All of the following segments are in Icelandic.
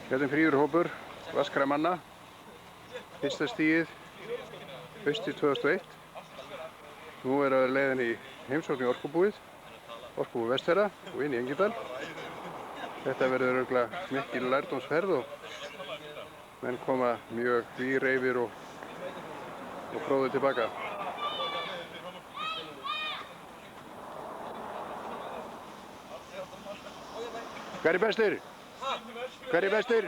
Hérna fríður hópur vaskra manna. Fyrsta stigið haustið 2001. Nú er að leiðin í heimsókn í Orkubúið, Orkubú Vestfjarða og inn í Engidal. Þetta verður örugglega mikil lærdómsferð og menn koma mjög víreifir og fróðir tilbaka. Hver er bestur? Hver er bestur?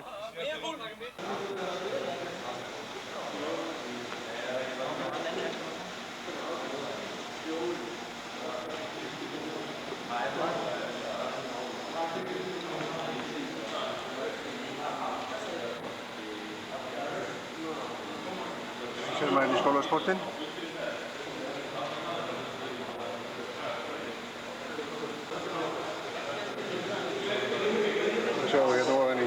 Sér maður inn í skólasportinn. Það sjáum við hérna ofan í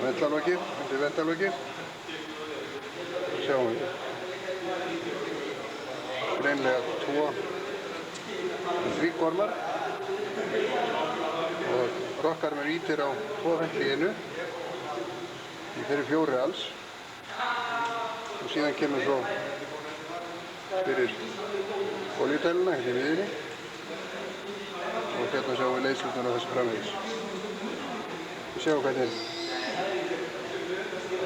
ventalokið, undir ventalokið. Það sjáum við greinlega 2 þrígormar og rokkar með vítir á 2 ventli í einu. Þeir eru 4 alls. Og síðan kemur svo fyrir olíutæluna hérna í miðjunni og hérna sjáum við leiðslurnar á þessu framvegis. Við sjáum hvernig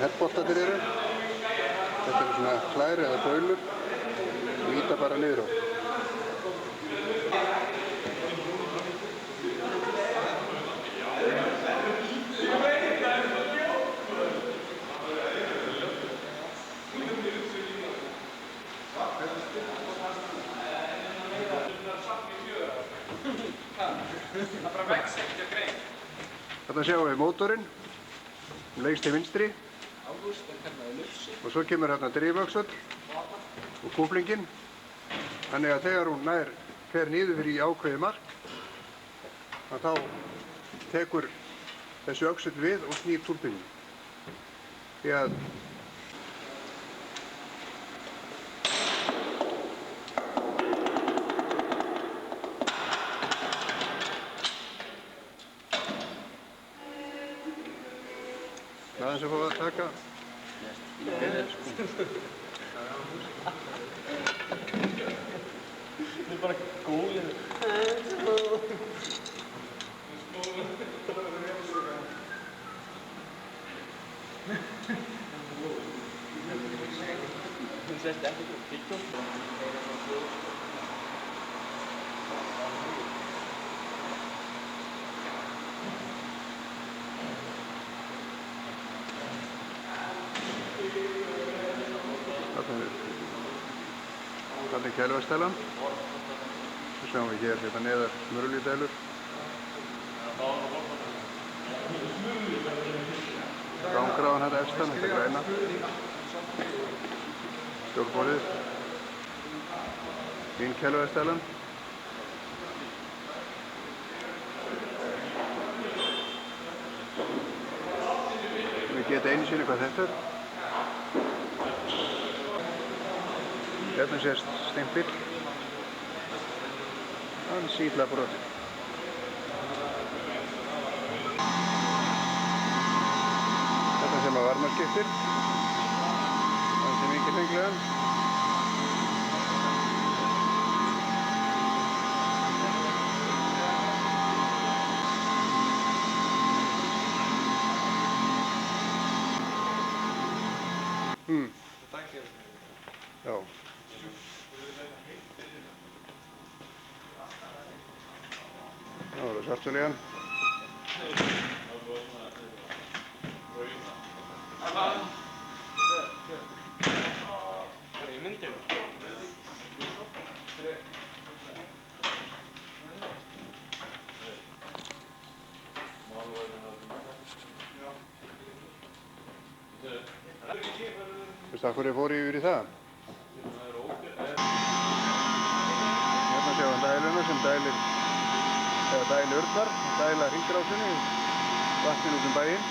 herboltarnir eru. Þetta eru svona klær eða baulur sem ýta bara niður á. Þarna sjáum við mótorinn sem lengst til vinstri og svo kemur hérna driföxull og kúplingin. Þannig að þegar hún fer niður fyrir í ákveðið mark þá tekur þessi öxull við og snýr túrbínu. Því að aðeins að fá að taka. Þetta er bara gólið. Hún sést ekki á TikTok. Þarna er kæluvastælan. Svo sjáum við hér hérna neðar smurolíudælur. Rángráðan hérna efstan, þetta er græna. Stjórnborðið. Mín kæluvastælan. Við geta einu sinni hvað þetta er. Hérna sést stimpil. Ansi illa brotið. Þetta sem að varmaskiptir. Ansi mikið fenglegan. Já. Það var það svartolían. Veistu af hverju fór ég yfir í það? Hérna sjáum við dæluna sem dælir urnar, dæla hringrásinni, vatninu út bæinn.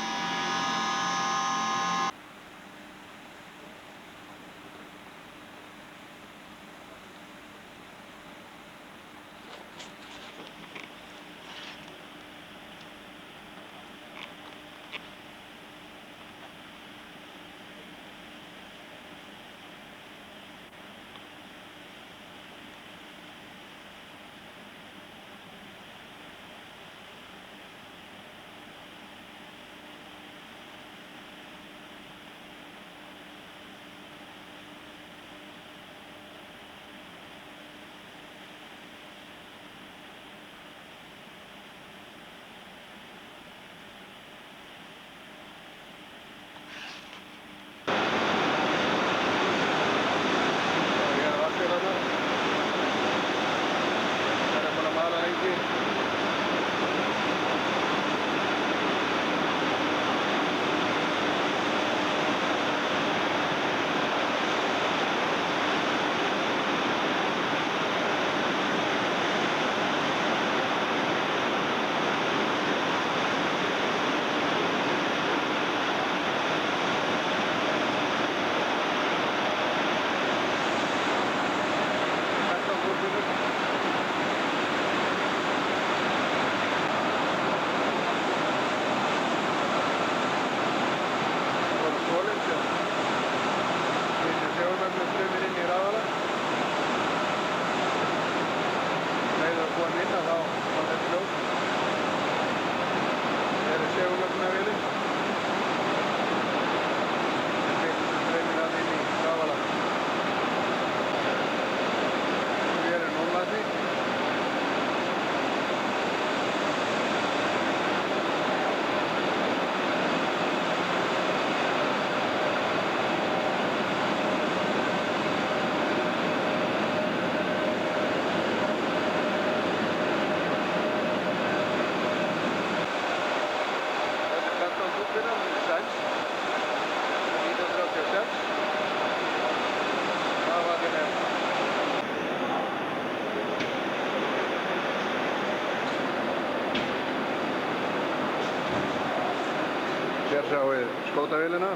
Hér sjáum við skótavélina.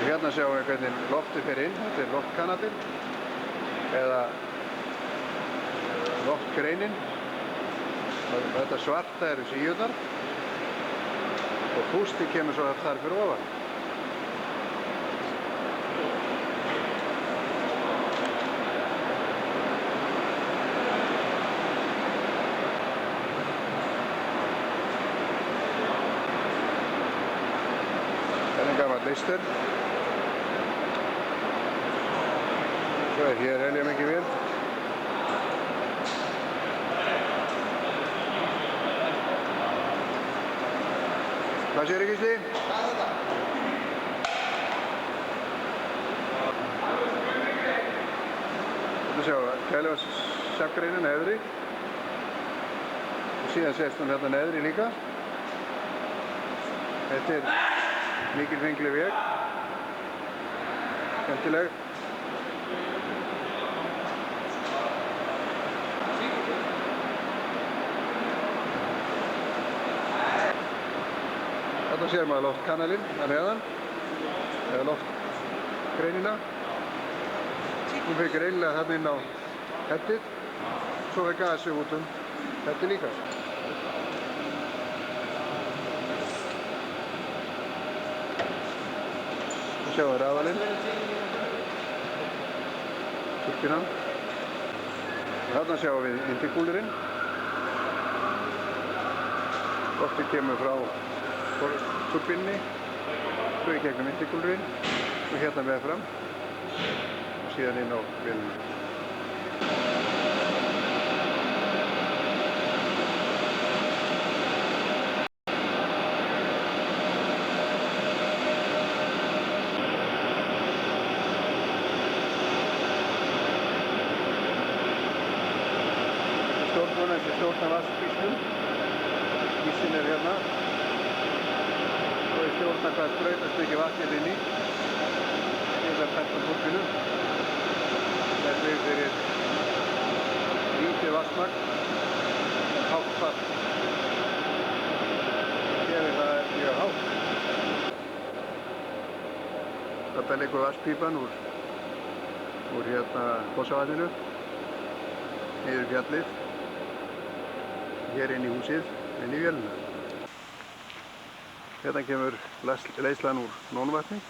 Hérna sjáum við hvernig loftið fer inn. Þetta er loftkanallinn eða loftgreinin. Þetta svarta eru síurnar og pústið kemur svo þar fyrir ofan. Þetta er gamall listur. Svo er hér heljarmengivél. Hvað sér ekki Gísli? Þetta sjáum við kælivarsafgreinin neðri og síðan sést hún hérna neðri líka. Þetta er mikilfengleg vél, skemmtileg. Þarna sér maður loftkanalinn að neðan, eða loftgreinina. Hún fer greinilega þarna inn á hettið, svo fer gasið út hettið líka. Við sjáum rafalinn, turbinan. Þarna sjáum við interkúlerinn. Loftið kemur frá turbinni, svo í gegnum interkúlerinn og hérna með fram og síðan inn á vélina. Stjórnvona sem stjórnar vatnsbíslum. Ísinn er hérna. Og stjórna hvað sprautast mikið vatn inn í. Þetta er þetta turbinu. Þetta er fyrir lítið vatnsmagn. Hátt vatn. Hér er það mjög hátt. Þetta liggur vatnspípan úr hérna Fossavatninu. Niður fjallið. Hér inn í húsið, inn í vélina. Hérna kemur leiðslan úr Nónvatni.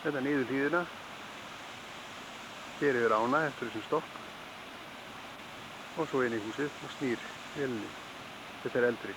Þetta niður hlíðina. Hér yfir ána eftir þessum stopp. Og svo inn í húsið og snýr vélinni. Þetta er eldri.